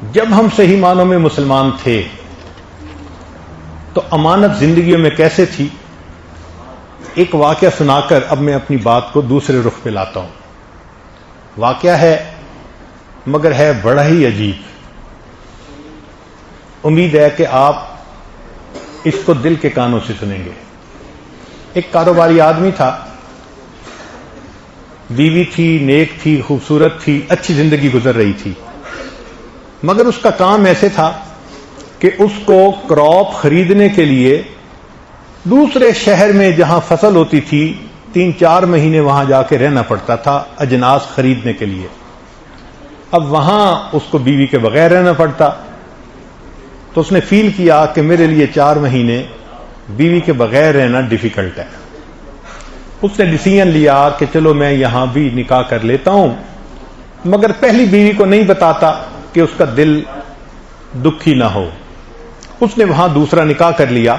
جب ہم صحیح معنوں میں مسلمان تھے تو امانت زندگیوں میں کیسے تھی؟ ایک واقعہ سنا کر اب میں اپنی بات کو دوسرے رخ پہ لاتا ہوں۔ واقعہ ہے مگر ہے بڑا ہی عجیب۔ امید ہے کہ آپ اس کو دل کے کانوں سے سنیں گے۔ ایک کاروباری آدمی تھا، بیوی تھی، نیک تھی، خوبصورت تھی، اچھی زندگی گزر رہی تھی، مگر اس کا کام ایسے تھا کہ اس کو کراپ خریدنے کے لیے دوسرے شہر میں جہاں فصل ہوتی تھی 3-4 مہینے وہاں جا کے رہنا پڑتا تھا اجناس خریدنے کے لیے۔ اب وہاں اس کو بیوی کے بغیر رہنا پڑتا، تو اس نے فیل کیا کہ میرے لیے 4 مہینے بیوی کے بغیر رہنا ڈیفیکلٹ ہے۔ اس نے ڈیسیژن لیا کہ چلو میں یہاں بھی نکاح کر لیتا ہوں، مگر پہلی بیوی کو نہیں بتاتا کہ اس کا دل دکھی نہ ہو۔ اس نے وہاں دوسرا نکاح کر لیا،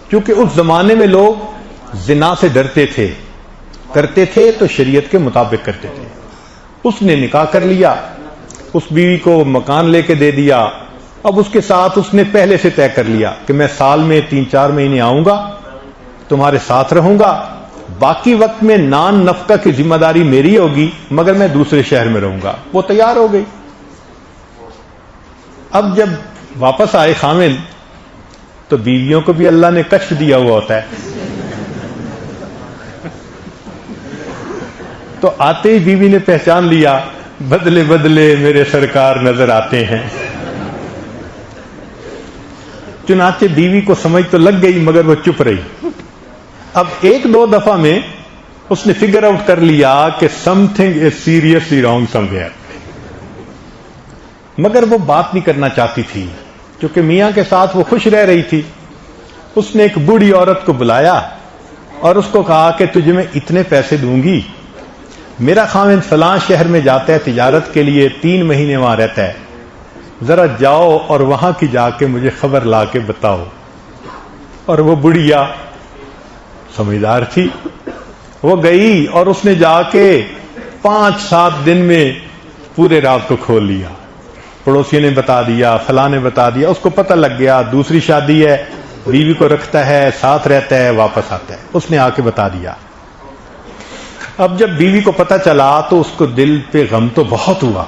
کیونکہ اس زمانے میں لوگ زنا سے ڈرتے تھے، کرتے تھے تو شریعت کے مطابق کرتے تھے۔ اس نے نکاح کر لیا، اس بیوی کو مکان لے کے دے دیا۔ اب اس کے ساتھ اس نے پہلے سے طے کر لیا کہ میں سال میں 3-4 مہینے آؤں گا، تمہارے ساتھ رہوں گا، باقی وقت میں نان نفقہ کی ذمہ داری میری ہوگی، مگر میں دوسرے شہر میں رہوں گا۔ وہ تیار ہو گئی۔ اب جب واپس آئے خامد تو بیویوں کو بھی اللہ نے کشف دیا ہوا ہوتا ہے، تو آتے ہی بیوی نے پہچان لیا، بدلے بدلے میرے سرکار نظر آتے ہیں۔ چنانچہ بیوی کو سمجھ تو لگ گئی مگر وہ چپ رہی۔ اب 1-2 دفعہ میں اس نے فگر آؤٹ کر لیا کہ some thing is seriously wrong some where, مگر وہ بات نہیں کرنا چاہتی تھی کیونکہ میاں کے ساتھ وہ خوش رہ رہی تھی۔ اس نے ایک بوڑھی عورت کو بلایا اور اس کو کہا کہ تجھے میں اتنے پیسے دوں گی، میرا خاوند فلاں شہر میں جاتا ہے تجارت کے لیے، 3 مہینے وہاں رہتا ہے، ذرا جاؤ اور وہاں کی جا کے مجھے خبر لا کے بتاؤ۔ اور وہ بڑھیا سمجھدار تھی، وہ گئی اور اس نے جا کے 5-7 دن میں پورے رات کو کھول لیا۔ پڑوسی نے بتا دیا، فلاں نے بتا دیا، اس کو پتہ لگ گیا دوسری شادی ہے، بیوی کو رکھتا ہے، ساتھ رہتا ہے، واپس آتا ہے۔ اس نے آ کے بتا دیا۔ اب جب بیوی کو پتہ چلا تو اس کو دل پہ غم تو بہت ہوا،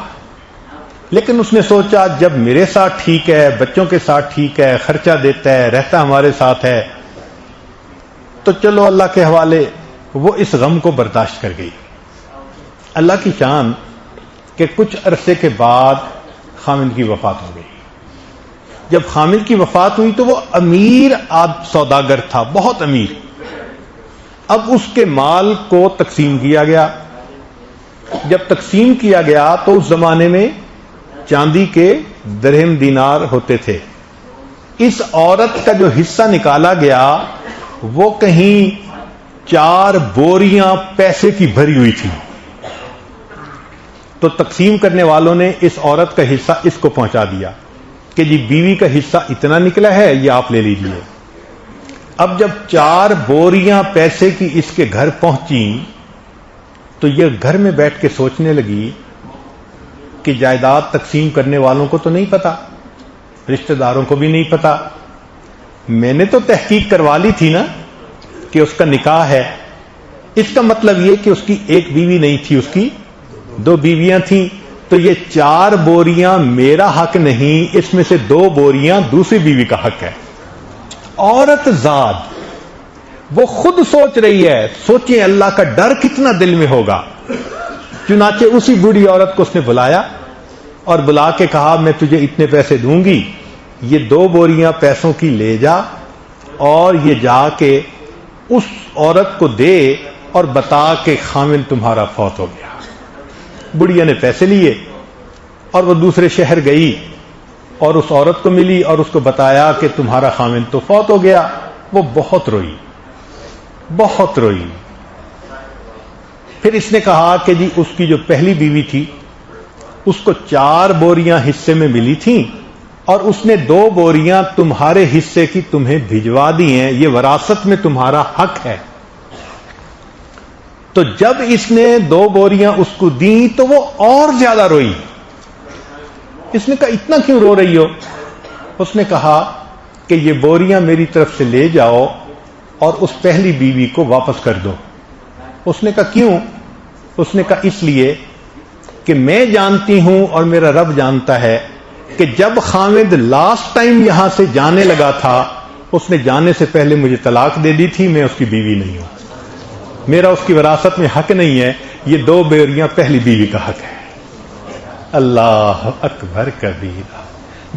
لیکن اس نے سوچا جب میرے ساتھ ٹھیک ہے، بچوں کے ساتھ ٹھیک ہے، خرچہ دیتا ہے، رہتا ہمارے ساتھ ہے، تو چلو اللہ کے حوالے۔ وہ اس غم کو برداشت کر گئی۔ اللہ کی شان کہ کچھ عرصے کے بعد خامد کی وفات ہو گئی۔ جب خامد کی وفات ہوئی تو وہ امیر سوداگر تھا، بہت امیر۔ اب اس کے مال کو تقسیم کیا گیا۔ جب تقسیم کیا گیا تو اس زمانے میں چاندی کے درہم دینار ہوتے تھے۔ اس عورت کا جو حصہ نکالا گیا وہ کہیں 4 بوریاں پیسے کی بھری ہوئی تھی۔ تو تقسیم کرنے والوں نے اس عورت کا حصہ اس کو پہنچا دیا کہ جی بیوی کا حصہ اتنا نکلا ہے، یہ آپ لے لیجئے۔ اب جب 4 بوریاں پیسے کی اس کے گھر پہنچی تو یہ گھر میں بیٹھ کے سوچنے لگی کہ جائیداد تقسیم کرنے والوں کو تو نہیں پتا، رشتہ داروں کو بھی نہیں پتا، میں نے تو تحقیق کروا لی تھی نا کہ اس کا نکاح ہے۔ اس کا مطلب یہ کہ اس کی ایک بیوی نہیں تھی، اس کی 2 بیویاں تھیں، تو یہ 4 بوریاں میرا حق نہیں، اس میں سے 2 بوریاں دوسری بیوی کا حق ہے۔ عورت ذات وہ خود سوچ رہی ہے، سوچیں اللہ کا ڈر کتنا دل میں ہوگا۔ چنانچہ اسی بوڑھی عورت کو اس نے بلایا اور بلا کے کہا میں تجھے اتنے پیسے دوں گی، یہ 2 بوریاں پیسوں کی لے جا اور یہ جا کے اس عورت کو دے اور بتا کہ خامد تمہارا فوت ہو گیا۔ بڑھیا نے پیسے لیے اور وہ دوسرے شہر گئی اور اس عورت کو ملی اور اس کو بتایا کہ تمہارا خامد تو فوت ہو گیا۔ وہ بہت روئی، بہت روئی۔ پھر اس نے کہا کہ جی اس کی جو پہلی بیوی تھی اس کو 4 بوریاں حصے میں ملی تھیں اور اس نے 2 بوریاں تمہارے حصے کی تمہیں بھجوا دی ہیں، یہ وراثت میں تمہارا حق ہے۔ تو جب اس نے 2 بوریاں اس کو دیں تو وہ اور زیادہ روئی اس نے کہا اتنا کیوں رو رہی ہو؟ اس نے کہا کہ یہ بوریاں میری طرف سے لے جاؤ اور اس پہلی بیوی کو واپس کر دو۔ اس نے کہا کیوں؟ اس نے کہا اس لیے کہ میں جانتی ہوں اور میرا رب جانتا ہے کہ جب خامد لاسٹ ٹائم یہاں سے جانے لگا تھا اس نے جانے سے پہلے مجھے طلاق دے دی تھی، میں اس کی بیوی نہیں ہوں، میرا اس کی وراثت میں حق نہیں ہے، یہ 2 بوریاں پہلی بیوی کا حق ہے۔ اللہ اکبر کبیرہ۔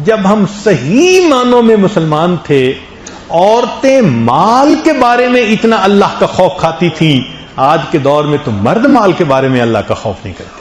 جب ہم صحیح معنوں میں مسلمان تھے، عورتیں مال کے بارے میں اتنا اللہ کا خوف کھاتی تھیں، آج کے دور میں تو مرد مال کے بارے میں اللہ کا خوف نہیں کرتے۔